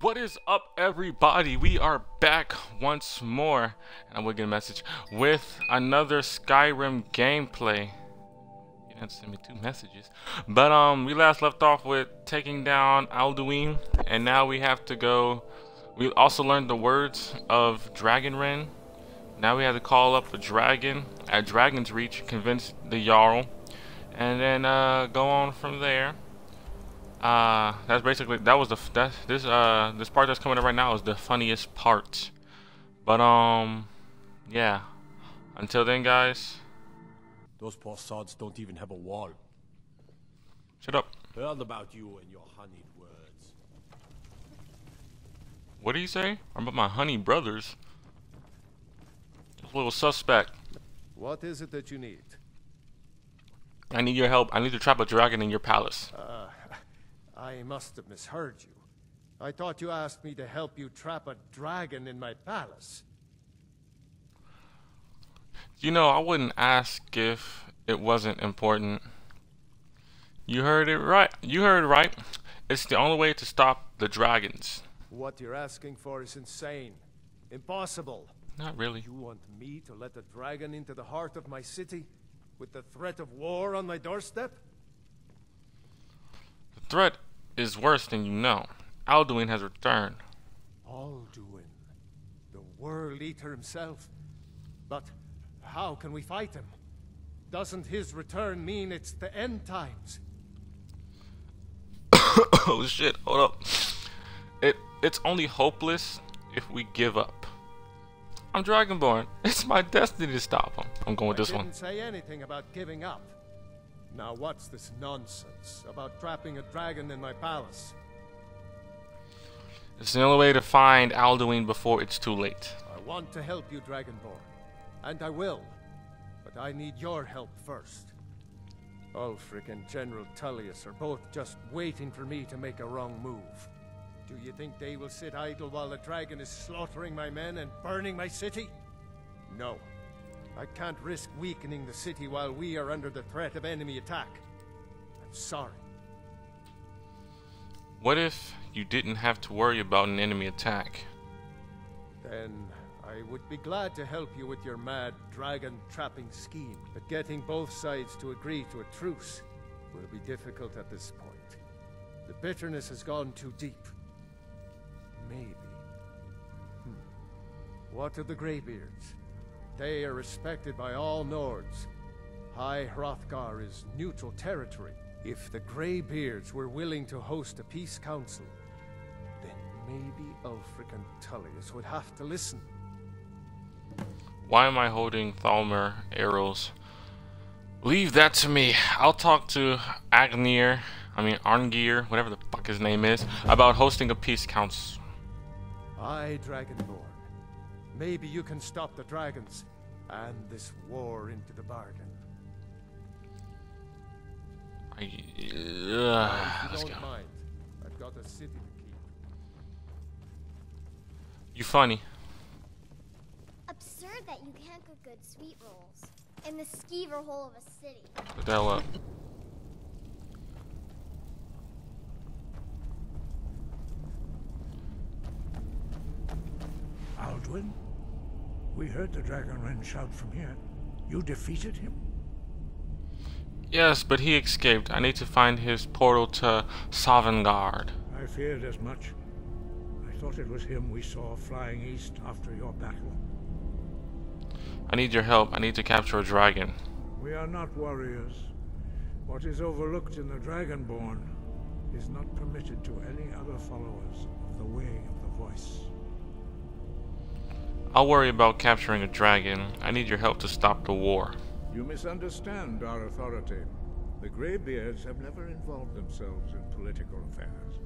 What is up, everybody? We are back once more, and I will get a message with another Skyrim gameplay. You didn't send me two messages, but we last left off with taking down Alduin, and now we have to go. We also learned the words of Dragonren. Now we have to call up a dragon at Dragon's Reach, convince the Jarl, and then go on from there. That's basically this part that's coming up right now is the funniest part. But yeah. Until then, guys. Those poor sods don't even have a wall. Shut up. Heard about you and your honeyed words. What do you say? I'm about my honey brothers. A little suspect. What is it that you need? I need your help. I need to trap a dragon in your palace. I must have misheard you. I thought you asked me to help you trap a dragon in my palace. You know, I wouldn't ask if it wasn't important. You heard it right. You heard right. It's the only way to stop the dragons. What you're asking for is insane. Impossible. Not really. You want me to let a dragon into the heart of my city with the threat of war on my doorstep? The threat is worse than you know. Alduin has returned. Alduin, the World Eater himself. But how can we fight him? Doesn't his return mean it's the end times? Oh shit, hold up. It's only hopeless if we give up. I'm Dragonborn. It's my destiny to stop him. I'm going with this one. I didn't say anything about giving up. Now what's this nonsense about trapping a dragon in my palace? It's the only way to find Alduin before it's too late. I want to help you, Dragonborn. And I will. But I need your help first. Ulfric and General Tullius are both just waiting for me to make a wrong move. Do you think they will sit idle while the dragon is slaughtering my men and burning my city? No. I can't risk weakening the city while we are under the threat of enemy attack. I'm sorry. What if you didn't have to worry about an enemy attack? Then I would be glad to help you with your mad dragon trapping scheme. But getting both sides to agree to a truce will be difficult at this point. The bitterness has gone too deep. Maybe. What of the Greybeards? They are respected by all Nords. High Hrothgar is neutral territory. If the Greybeards were willing to host a peace council, then maybe Ulfric and Tullius would have to listen. Why am I holding Thalmor arrows? Leave that to me. I'll talk to Arngir, whatever the fuck his name is, about hosting a peace council. Aye, Dragonborn. Maybe you can stop the dragons and this war into the bargain. Let's go. Mind. I've got a city to keep. You funny. Absurd that you can't cook good sweet rolls in the skeever hole of a city. Put the hell up. Alduin? We heard the Dragonren shout from here. You defeated him? Yes, but he escaped. I need to find his portal to Sovngarde. I feared as much. I thought it was him we saw flying east after your battle. I need your help. I need to capture a dragon. We are not warriors. What is overlooked in the Dragonborn is not permitted to any other followers of the Way of the Voice. I'll worry about capturing a dragon. I need your help to stop the war. You misunderstand our authority. The Greybeards have never involved themselves in political affairs.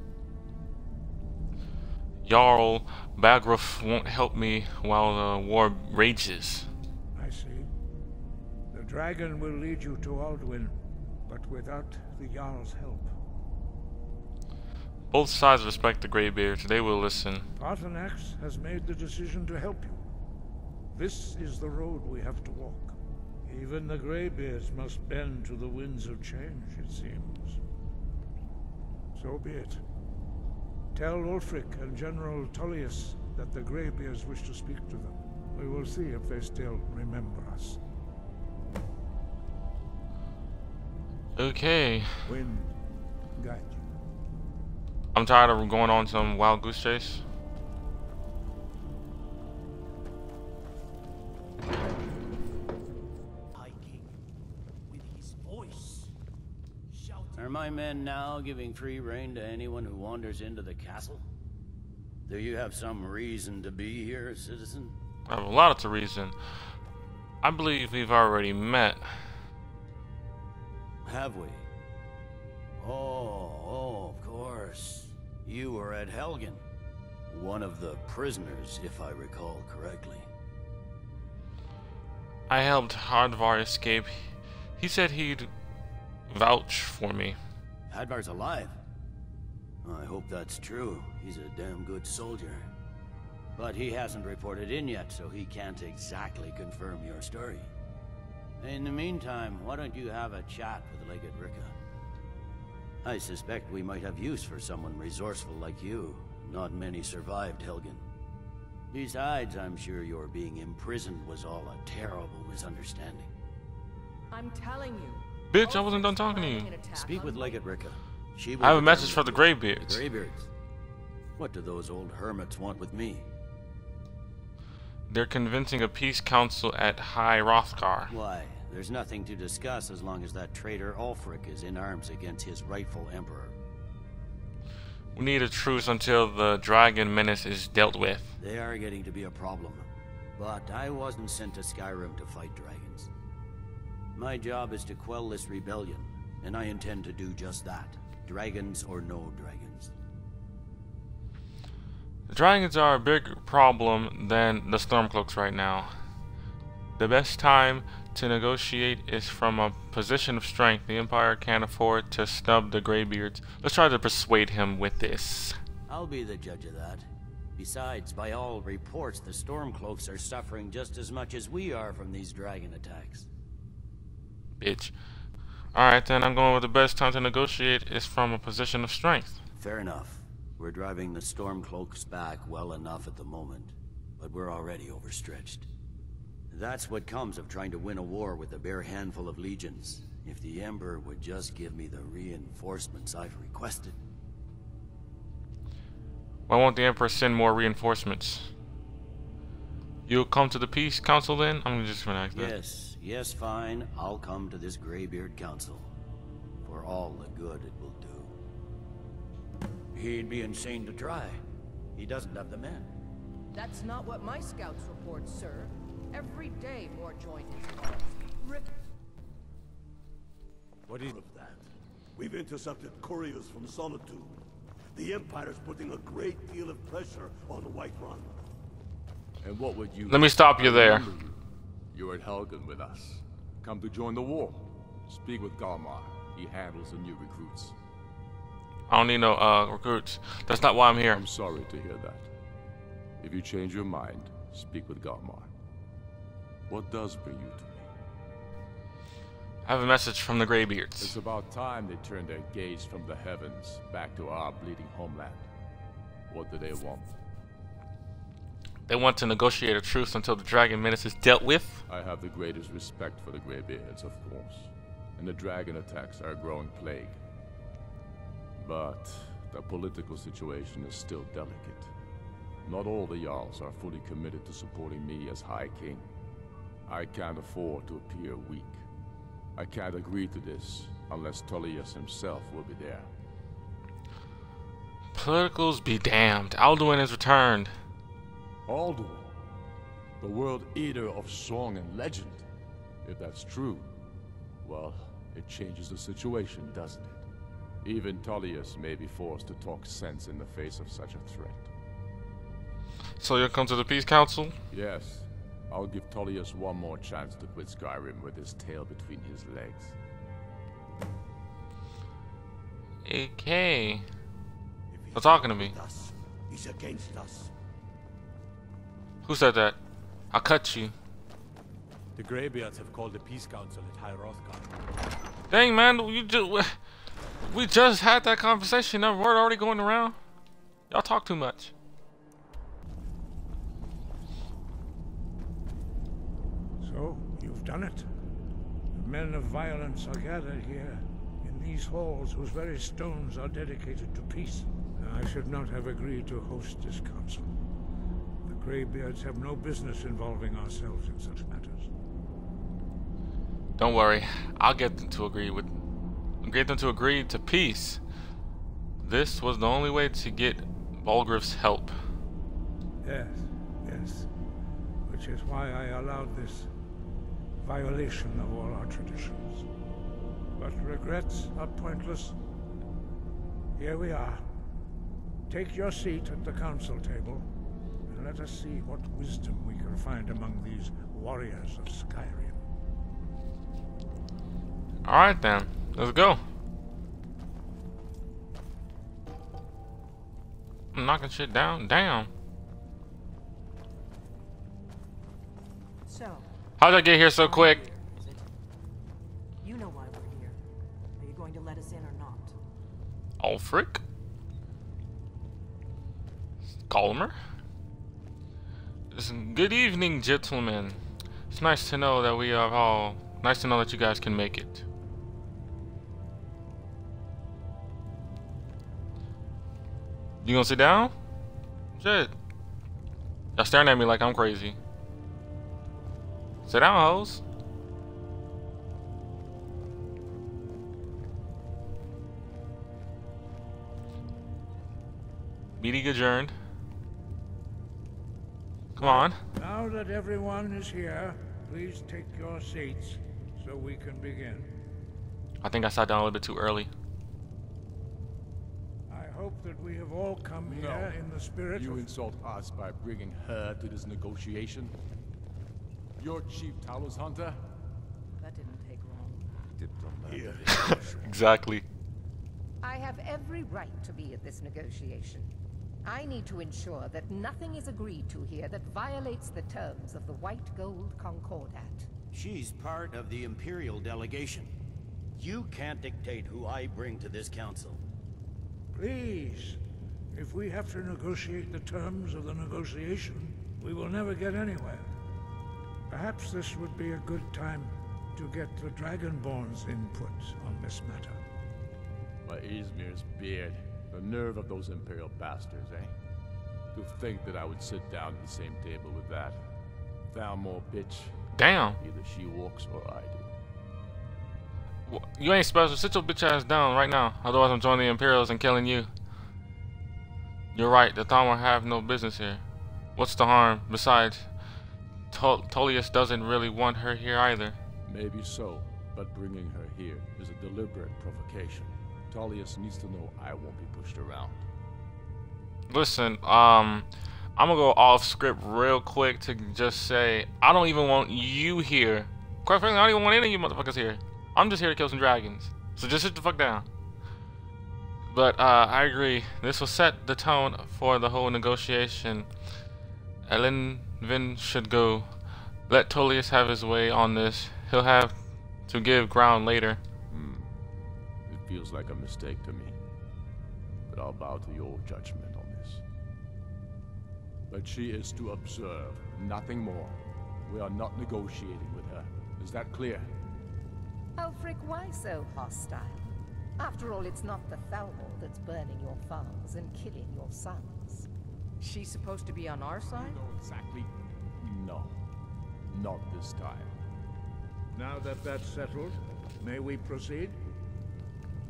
Jarl Bagruf won't help me while the war rages. I see. The dragon will lead you to Alduin, but without the Jarl's help. Both sides respect the Greybeards. They will listen. Paarthurnax has made the decision to help you. This is the road we have to walk. Even the Greybeards must bend to the winds of change, it seems. So be it. Tell Ulfric and General Tullius that the Greybeards wish to speak to them. We will see if they still remember us. Okay. Wind, guide you. I'm tired of going on some wild goose chase. High King, with his voice, shouting. Are my men now giving free rein to anyone who wanders into the castle? Do you have some reason to be here, citizen? I have a lot of reason. I believe we've already met. Have we? Oh, of course. You were at Helgen. One of the prisoners, if I recall correctly. I helped Hadvar escape. He said he'd vouch for me. Hadvar's alive. I hope that's true. He's a damn good soldier. But he hasn't reported in yet, so he can't exactly confirm your story. In the meantime, why don't you have a chat with Legate Ricka? I suspect we might have use for someone resourceful like you. Not many survived Helgen. Besides, I'm sure your being imprisoned was all a terrible misunderstanding. I'm telling you. Bitch, I wasn't done talking to you. Speak with Legate Ricka. She I have a message for the Greybeards. The Greybeards? What do those old hermits want with me? They're convincing a peace council at High Hrothgar. Why? There's nothing to discuss as long as that traitor Ulfric is in arms against his rightful emperor. We need a truce until the dragon menace is dealt with. They are getting to be a problem. But I wasn't sent to Skyrim to fight dragons. My job is to quell this rebellion, and I intend to do just that. Dragons or no dragons. The dragons are a bigger problem than the Stormcloaks right now. The best time to negotiate is from a position of strength. The Empire can't afford to snub the Greybeards. Let's try to persuade him with this. I'll be the judge of that. Besides, by all reports, the Stormcloaks are suffering just as much as we are from these dragon attacks. Bitch. Alright then, I'm going with the best time to negotiate is from a position of strength. Fair enough. We're driving the Stormcloaks back well enough at the moment, but we're already overstretched. That's what comes of trying to win a war with a bare handful of legions. If the Emperor would just give me the reinforcements I've requested. Why won't the Emperor send more reinforcements? You'll come to the Peace Council then? I'm just gonna ask that. Yes, fine. I'll come to this Greybeard Council. For all the good it will do. He'd be insane to try. He doesn't have the men. That's not what my scouts report, sir. Every day more join his cause. What is of that? We've intercepted couriers from Solitude. The Empire's putting a great deal of pressure on Whiterun. And what would you... Let me stop you there. You're at Helgen with us. Come to join the war. Speak with Galmar. He handles the new recruits. I don't need no recruits. That's not why I'm here. I'm sorry to hear that. If you change your mind, speak with Galmar. What does bring you to me? I have a message from the Greybeards. It's about time they turned their gaze from the heavens back to our bleeding homeland. What do they want? They want to negotiate a truce until the dragon menace is dealt with. I have the greatest respect for the Greybeards, of course. And the dragon attacks are a growing plague. But the political situation is still delicate. Not all the Jarls are fully committed to supporting me as High King. I can't afford to appear weak. I can't agree to this unless Tullius himself will be there. Politicals be damned. Alduin has returned. Alduin, the world eater of song and legend. If that's true, well, it changes the situation, doesn't it? Even Tullius may be forced to talk sense in the face of such a threat. So you'll come to the Peace Council? Yes. I'll give Tullius one more chance to quit Skyrim with his tail between his legs. Okay. They're talking to me. He's against us. Who said that? I'll cut you. The Greybeards have called the Peace Council at High Hrothgar. Dang man, we just had that conversation. That word already going around. Y'all talk too much. So, you've done it. The men of violence are gathered here, in these halls whose very stones are dedicated to peace. I should not have agreed to host this council. The Greybeards have no business involving ourselves in such matters. Don't worry, I'll get them to agree to peace. This was the only way to get Balgriff's help. Yes, yes. Which is why I allowed this violation of all our traditions. But regrets are pointless. Here we are. Take your seat at the council table, and let us see what wisdom we can find among these warriors of Skyrim. Alright then, let's go. I'm knocking shit down. Damn. So, How'd I get here so quick? is it? You know why we're here. Are you going to let us in or not? Oh, frick. Calmer. Good evening, gentlemen. It's nice to know that we are all... Nice to know that you guys can make it. You gonna sit down? Shit. Y'all staring at me like I'm crazy. Sit down, hoes. Meeting adjourned. Come on. Now that everyone is here, please take your seats so we can begin. I think I sat down a little bit too early. I hope that we have all come here in the spirit You of... insult us by bringing her to this negotiation? You're Chief Talos Hunter? That didn't take long. Exactly. I have every right to be at this negotiation. I need to ensure that nothing is agreed to here that violates the terms of the White Gold Concordat. She's part of the Imperial delegation. You can't dictate who I bring to this council. Please, if we have to negotiate the terms of the negotiation, we will never get anywhere. Perhaps this would be a good time to get the Dragonborn's input on this matter. By Izmir's beard. The nerve of those Imperial bastards, eh? To think that I would sit down at the same table with that. Thalmor bitch. Damn. Either she walks or I do. You ain't special. Sit your bitch ass down right now. Otherwise I'm joining the Imperials and killing you. You're right. The Thalmor have no business here. What's the harm? Besides, Tullius doesn't really want her here either. Maybe so, but bringing her here is a deliberate provocation. Tullius needs to know I won't be pushed around. Listen, I'm gonna go off script real quick to just say I don't even want you here. Quite frankly, I don't even want any of you motherfuckers here. I'm just here to kill some dragons. So just sit the fuck down. But I agree. This will set the tone for the whole negotiation. Elenvin should go. Let Tullius have his way on this. He'll have to give ground later. It feels like a mistake to me. But I'll bow to your judgment on this. But she is to observe, nothing more. We are not negotiating with her. Is that clear? Oh, Frick, why so hostile? After all, it's not the Thalmor that's burning your farms and killing your sons. She's supposed to be on our side? You know exactly. No. Not this time. Now that that's settled, may we proceed?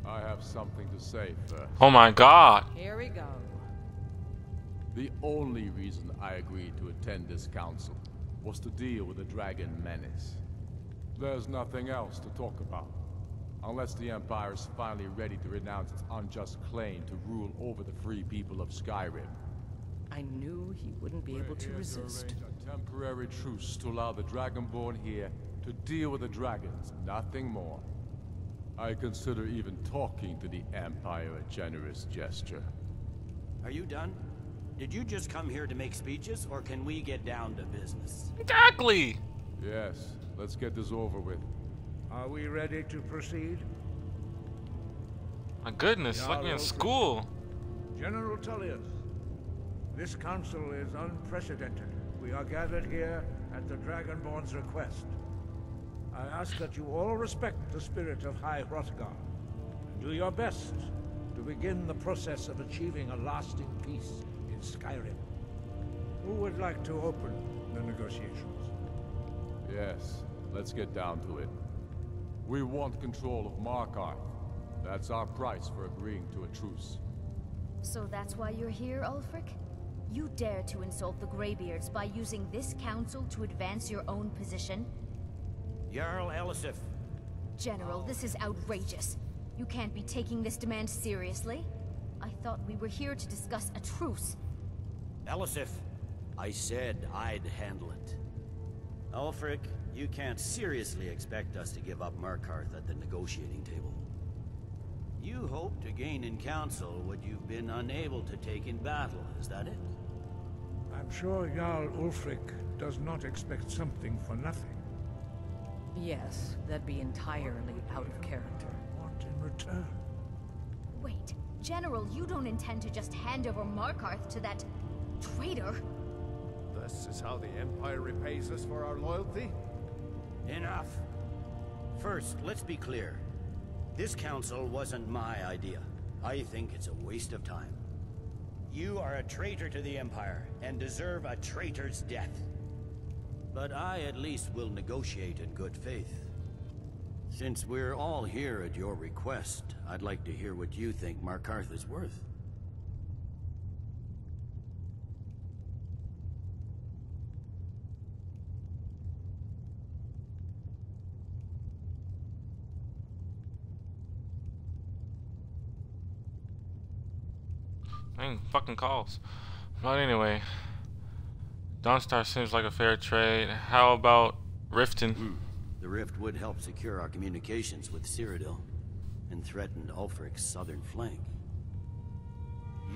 I have something to say first. Oh my god. Here we go. The only reason I agreed to attend this council was to deal with the dragon menace. There's nothing else to talk about. Unless the Empire is finally ready to renounce its unjust claim to rule over the free people of Skyrim. I knew he wouldn't be able to resist. A temporary truce to allow the Dragonborn here to deal with the dragons, nothing more. I consider even talking to the Empire a generous gesture. Are you done? Did you just come here to make speeches, or can we get down to business? Exactly. Yes, let's get this over with. Are we ready to proceed? My goodness, it's like me in school. General Tullius, This council is unprecedented. We are gathered here at the Dragonborn's request. I ask that you all respect the spirit of High Hrothgar, and do your best to begin the process of achieving a lasting peace in Skyrim. Who would like to open the negotiations? Yes, let's get down to it. We want control of Markarth. That's our price for agreeing to a truce. So that's why you're here, Ulfric? You dare to insult the Greybeards by using this council to advance your own position? Jarl Elisif. General, this is outrageous. You can't be taking this demand seriously. I thought we were here to discuss a truce. Elisif, I said I'd handle it. Ulfric, you can't seriously expect us to give up Markarth at the negotiating table. You hope to gain in council what you've been unable to take in battle, is that it? I'm sure Jarl Ulfric does not expect something for nothing. Yes, that'd be entirely out of character. What in return? Wait, General, you don't intend to just hand over Markarth to that traitor? This is how the Empire repays us for our loyalty? Enough. First, let's be clear. This council wasn't my idea. I think it's a waste of time. You are a traitor to the Empire, and deserve a traitor's death. But I at least will negotiate in good faith. Since we're all here at your request, I'd like to hear what you think Markarth is worth. Dang, fucking calls. But anyway, Dawnstar seems like a fair trade. How about Riften? The rift would help secure our communications with Cyrodiil, and threatened Ulfric's southern flank.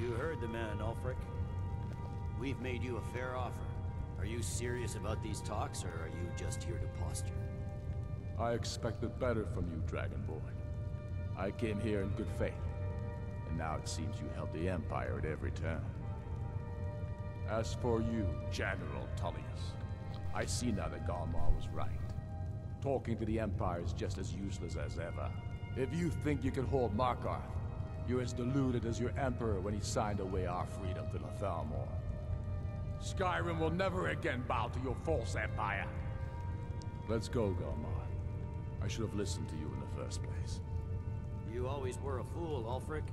You heard the man, Ulfric. We've made you a fair offer. Are you serious about these talks, or are you just here to posture? I expected better from you, Dragonborn. I came here in good faith, and now it seems you help the Empire at every turn. As for you, General Tullius, I see now that Galmar was right. Talking to the Empire is just as useless as ever. If you think you can hold Markarth, you're as deluded as your Emperor when he signed away our freedom to Lathalmor. Skyrim will never again bow to your false empire. Let's go, Galmar. I should have listened to you in the first place. You always were a fool, Ulfric.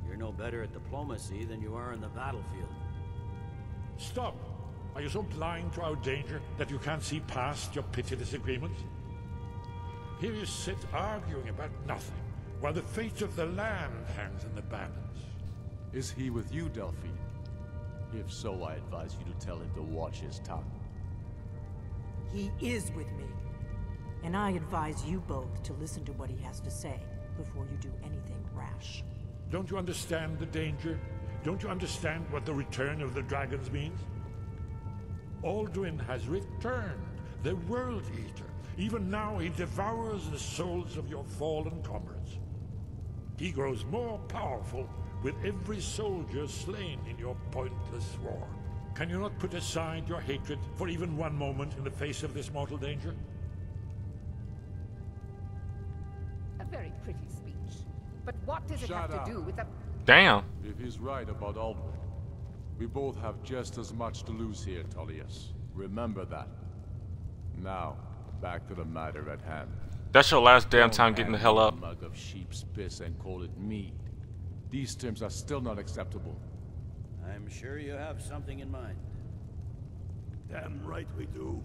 You're no better at diplomacy than you are in the battlefield. Stop! Are you so blind to our danger that you can't see past your petty disagreements? Here you sit arguing about nothing, while the fate of the land hangs in the balance. Is he with you, Delphine? If so, I advise you to tell him to watch his tongue. He is with me. And I advise you both to listen to what he has to say before you do anything rash. Don't you understand the danger? Don't you understand what the return of the dragons means? Alduin has returned, the World Eater. Even now he devours the souls of your fallen comrades. He grows more powerful with every soldier slain in your pointless war. Can you not put aside your hatred for even one moment in the face of this mortal danger? A very pretty speech. But what does it have to do with the... Damn. If he's right about Alduin, we both have just as much to lose here, Tullius. Remember that. Now, back to the matter at hand. That's your last damn time getting the hell up. A mug of sheep's piss and call it mead. These terms are still not acceptable. I'm sure you have something in mind. Damn right we do.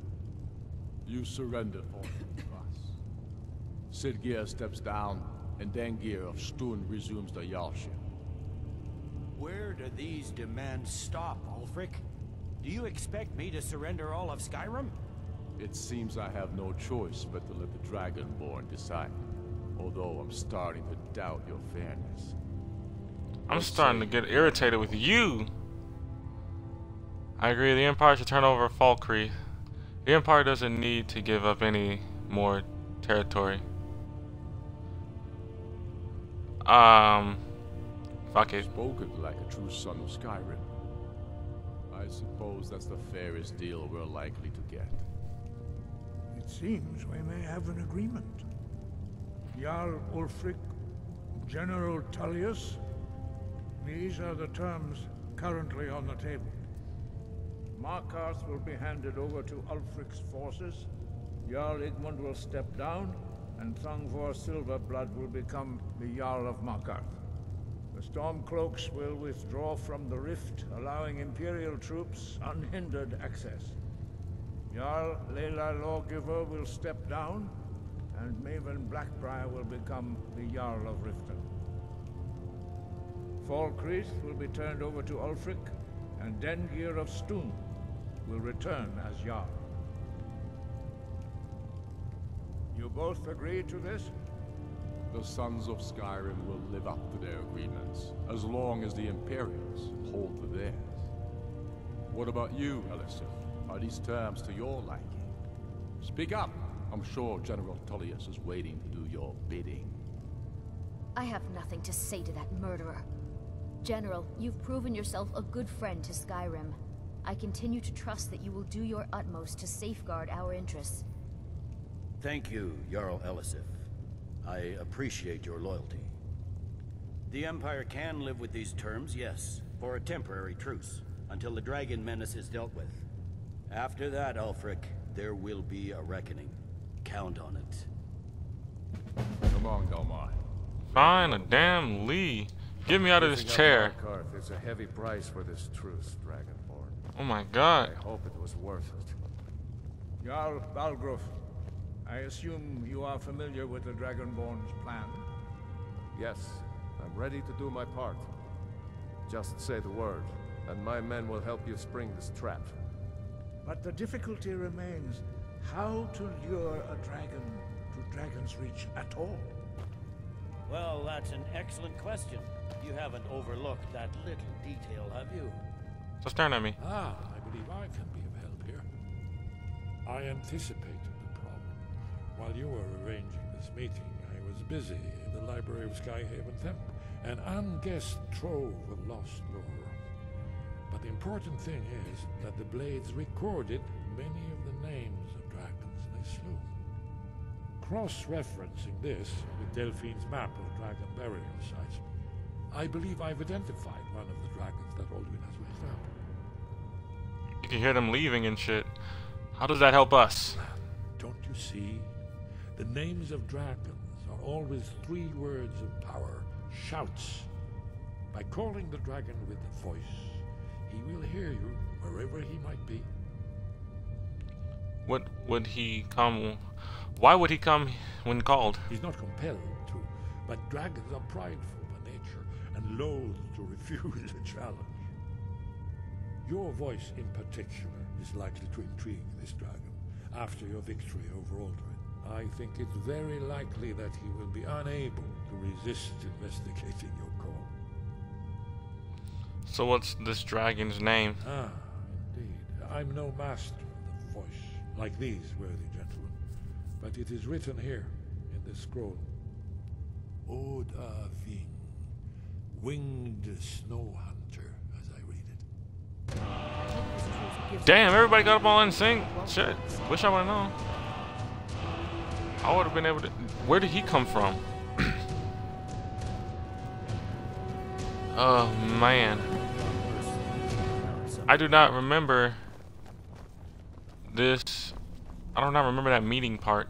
You surrender for us. Sidgeir steps down, and Dengir of Stun resumes the Jarlship. Where do these demands stop, Ulfric? Do you expect me to surrender all of Skyrim? It seems I have no choice but to let the Dragonborn decide. Although I'm starting to doubt your fairness. I'm starting to get irritated with you. I agree, the Empire should turn over Falkreath. The Empire doesn't need to give up any more territory. Fuck it. Spoken like a true son of Skyrim. I suppose that's the fairest deal we're likely to get. It seems we may have an agreement. Jarl Ulfric, General Tullius, these are the terms currently on the table. Markarth will be handed over to Ulfric's forces, Jarl Igmund will step down, and Thangvor Silverblood will become the Jarl of Markarth. The Stormcloaks will withdraw from the rift, allowing Imperial troops unhindered access. Jarl Leila Lawgiver will step down, and Maven Blackbriar will become the Jarl of Riften. Falkreath will be turned over to Ulfric, and Dengir of Stoon will return as Jarl. You both agree to this? The Sons of Skyrim will live up to their agreements, as long as the Imperials hold to theirs. What about you, Elisif? Are these terms to your liking? Speak up! I'm sure General Tullius is waiting to do your bidding. I have nothing to say to that murderer. General, you've proven yourself a good friend to Skyrim. I continue to trust that you will do your utmost to safeguard our interests. Thank you, Jarl Elisif. I appreciate your loyalty. The Empire can live with these terms, yes, for a temporary truce, until the dragon menace is dealt with. After that, Ulfric, there will be a reckoning. Count on it. Come on, Dalmai. Fine, a damn Lee. Get me out of this chair. It's a heavy price for this truce, Dragonborn. Oh my god. I hope it was worth it. Jarl Balgruf, I assume you are familiar with the Dragonborn's plan? Yes, I'm ready to do my part. Just say the word, and my men will help you spring this trap. But the difficulty remains how to lure a dragon to Dragon's Reach at all. Well, that's an excellent question. You haven't overlooked that little detail, have you? So staring at me. Ah, I believe I can be of help here. I anticipated the problem. While you were arranging this meeting, I was busy in the library of Skyhaven Temple, an unguessed trove of lost lore. But the important thing is that the Blades recorded many of the names of dragons they slew. Cross-referencing this with Delphine's map of dragon burial sites, I believe I've identified one of the dragons that Alduin has raised up. You can hear them leaving and shit. How does that help us? Don't you see? The names of dragons are always 3 words of power, shouts. By calling the dragon with a voice, he will hear you wherever he might be. What would he come? Why would he come when called? He's not compelled to, but dragons are prideful by nature and loath to refuse a challenge. Your voice in particular is likely to intrigue this dragon after your victory over Alduin. I think it's very likely that he will be unable to resist investigating your call. So what's this dragon's name? Ah, indeed. I'm no master of the voice, like these worthy gentlemen, but it is written here in this scroll. Oda Ving, winged snow hunter, as I read it. Damn, everybody got up all in sync. Shit, wish I would've known. I would've been able to. Where did he come from? Oh man, I do not remember this. I do not remember that meeting part.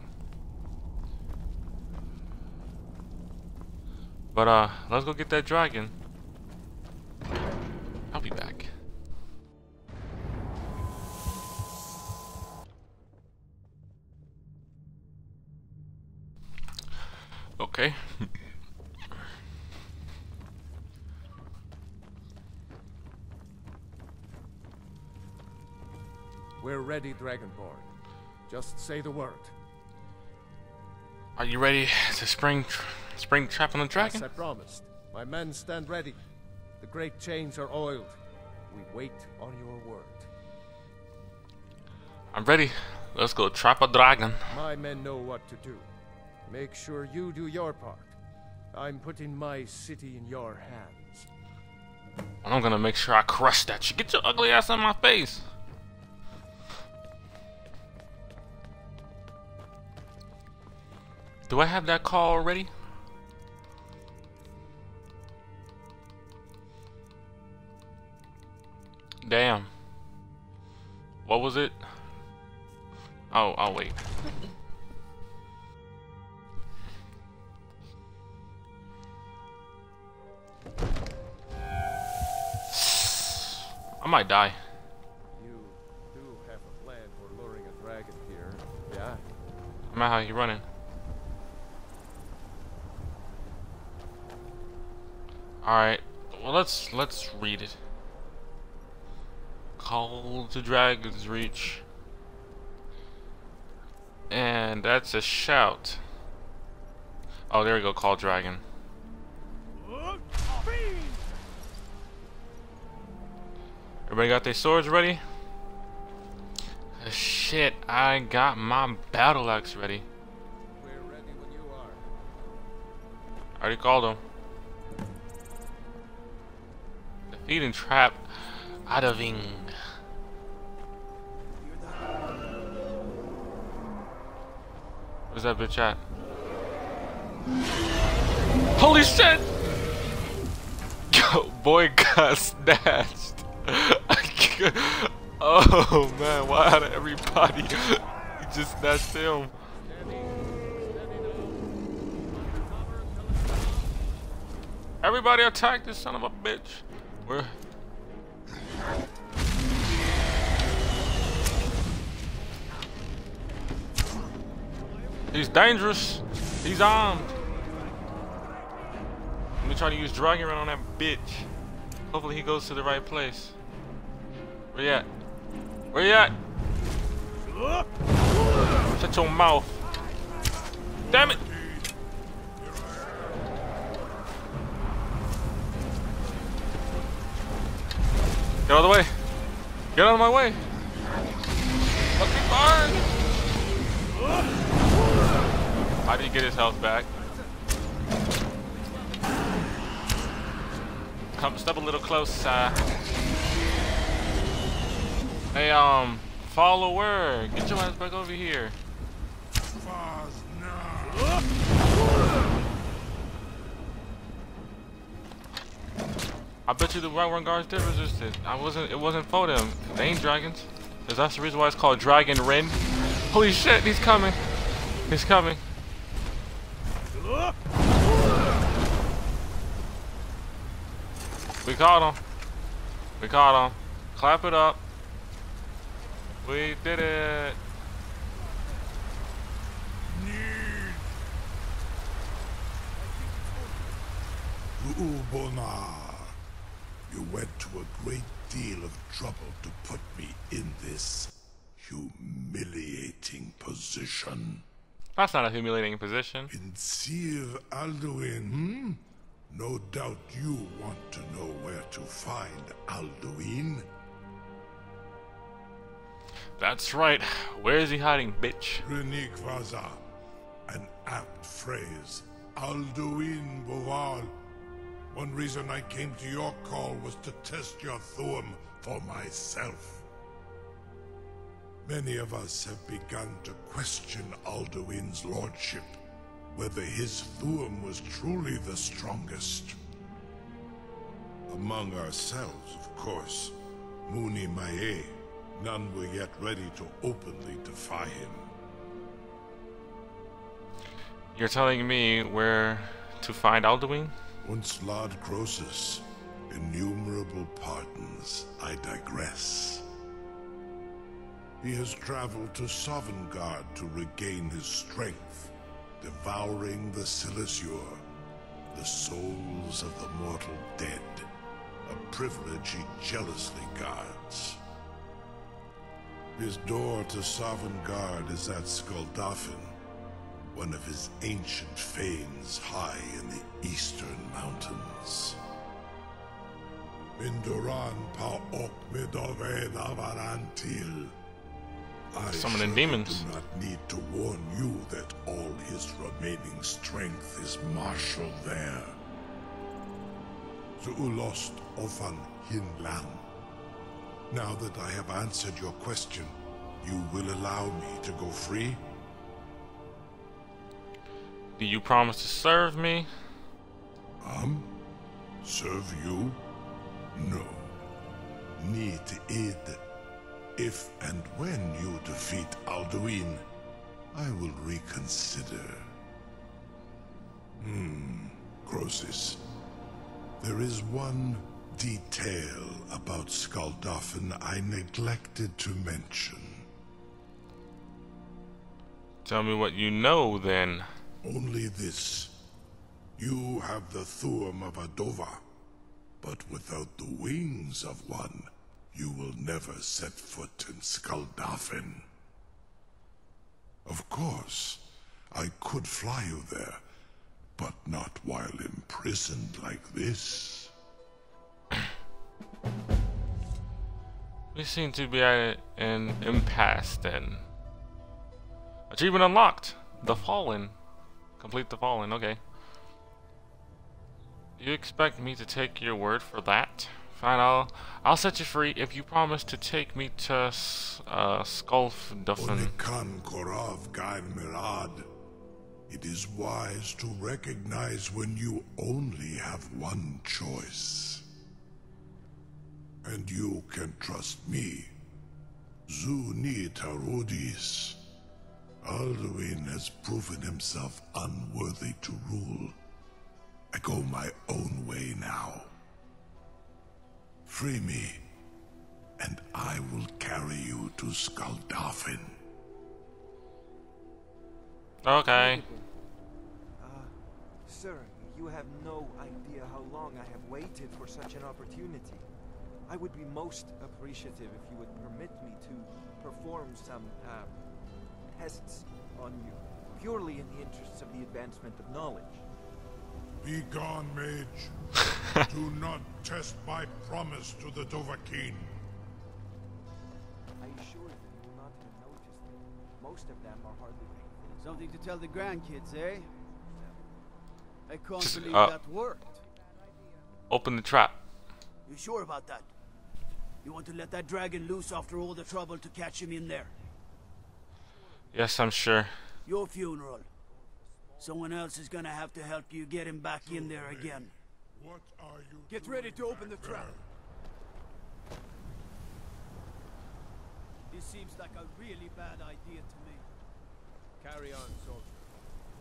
But let's go get that dragon. I'll be back. Okay. We're ready, Dragonborn. Just say the word. Are you ready to spring trap on the dragon? As I promised. My men stand ready. The great chains are oiled. We wait on your word. I'm ready. Let's go trap a dragon. My men know what to do. Make sure you do your part. I'm putting my city in your hands. I'm gonna make sure I crush that shit. Get your ugly ass on my face. Do I have that call already? Damn. What was it? Oh, I'll wait. I might die. You do have a plan for luring a dragon here, yeah? I'm not how you running. Alright. Well, let's read it. Call to Dragon's Reach. And that's a shout. Oh, there we go, call dragon. Everybody got their swords ready? Shit, I got my battle axe ready. We're ready when you are. I already called him. Defeat and trap Adaving. Where's that bitch at? Holy shit! Yo, boy got snatched. Oh man, why out of everybody? He just snatched him. Everybody attack this son of a bitch. Where? He's dangerous. He's armed. Let me try to use Dragon Run on that bitch. Hopefully he goes to the right place. Where you at? Where you at? Shut your mouth. Damn it! Get out of the way. Get out of my way. Let me burn. How did he get his health back? Come step a little closer. Hey, follower, get your ass back over here. I bet you the Whiterun guards did resist it. It wasn't for them. They ain't dragons. That's the reason why it's called Dragon Rin. Holy shit, he's coming. He's coming. We caught him. We caught him. Clap it up. We did it. Ubonar, you went to a great deal of trouble to put me in this humiliating position. That's not a humiliating position. In Sir Alduin, No doubt you want to know where to find Alduin. That's right. Where is he hiding, bitch? Renikvaza, an apt phrase. Alduin Boval. One reason I came to your call was to test your Thuum for myself. Many of us have begun to question Alduin's lordship, whether his Thuum was truly the strongest. Among ourselves, of course, Muni Mae, none were yet ready to openly defy him. You're telling me where to find Alduin? Once Lord Croesus, innumerable pardons, I digress. He has traveled to Sovngarde to regain his strength, devouring the Silesure, the souls of the mortal dead, a privilege he jealously guards. His door to Sovngarde is at Skuldafn, one of his ancient fanes high in the eastern mountains. Mindoran pa ok midove navarantil. I Summoning demons. Do not need to warn you that all his remaining strength is marshaled there. to Ulost Ofan Hinlan. Now that I have answered your question, you will allow me to go free? Do you promise to serve me? Serve you? No. Need id. If and when you defeat Alduin, I will reconsider. Croesus. There is one detail about Skuldafn I neglected to mention. Tell me what you know, then. Only this. You have the Thuum of a Dova, but without the wings of one, you will never set foot in Skuldafn. Of course, I could fly you there, but not while imprisoned like this. We seem to be at an impasse then. Achievement unlocked. The Fallen. Complete the Fallen, okay. Do you expect me to take your word for that? Fine, I'll set you free if you promise to take me to Skuldafn. Olikan Korav Gain Mirad. It is wise to recognize when you only have one choice. And you can trust me. Zuni Tarudis. Alduin has proven himself unworthy to rule. I go my own way now. Free me, and I will carry you to Skuldafn. Okay. Sir, you have no idea how long I have waited for such an opportunity. I would be most appreciative if you would permit me to perform some, tests on you, purely in the interests of the advancement of knowledge. Be gone, mage. Do not test my promise to the Dovahkiin. I assure you, you will not have noticed them. Most of them are hardly painful. Something to tell the grandkids, eh? I can't Just, believe that worked. Open the trap. You sure about that? You want to let that dragon loose after all the trouble to catch him in there? Yes, I'm sure. Your funeral. Someone else is gonna have to help you get him back in there again. What are you Get ready to open the trap. This seems like a really bad idea to me. Carry on, soldier.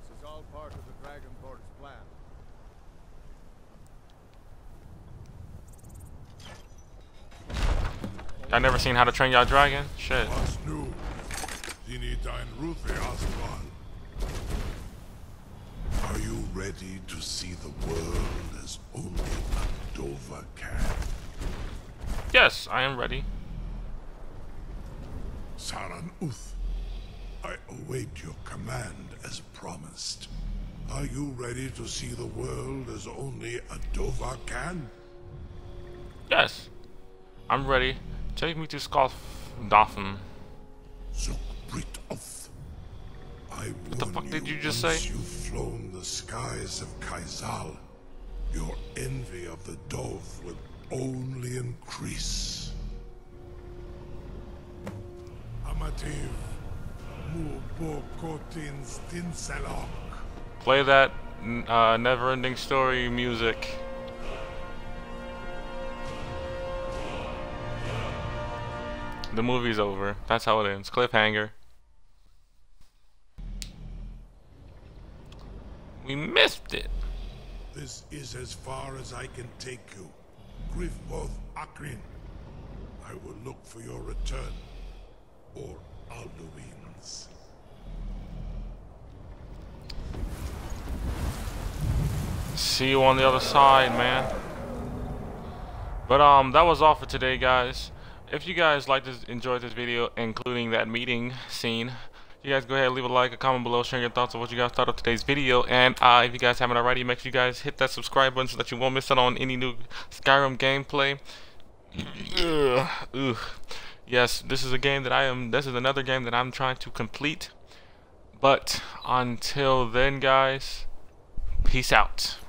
This is all part of the Dragonborn's plan. Y'all never seen How to Train Your Dragon? Shit. What's new? Zinidine Ruthi Aslan. Are you ready to see the world as only a Dova can? Yes, I am ready. Saran Uth, I await your command as promised. Are you ready to see the world as only a Dova can? Yes, I'm ready. Take me to Skuldafn. Zukbritoth. What the fuck did you just say? Once you've flown the skies of Kaizal, your envy of the Dove will only increase. Amativ, Mubokotin Stinselok. Play that never-ending story music. The movie's over. That's how it ends. Cliffhanger. We missed it. This is as far as I can take you. Grifboth Akrin. I will look for your return. Or Alduin's. See you on the other side, man. But that was all for today, guys. If you guys enjoyed this video, including that meeting scene, you guys go ahead and leave a like, a comment below, sharing your thoughts on what you guys thought of today's video. And if you guys haven't already, make sure you guys hit that subscribe button so that you won't miss out on any new Skyrim gameplay. Yes, this is a game that this is another game that I'm trying to complete. But until then, guys, peace out.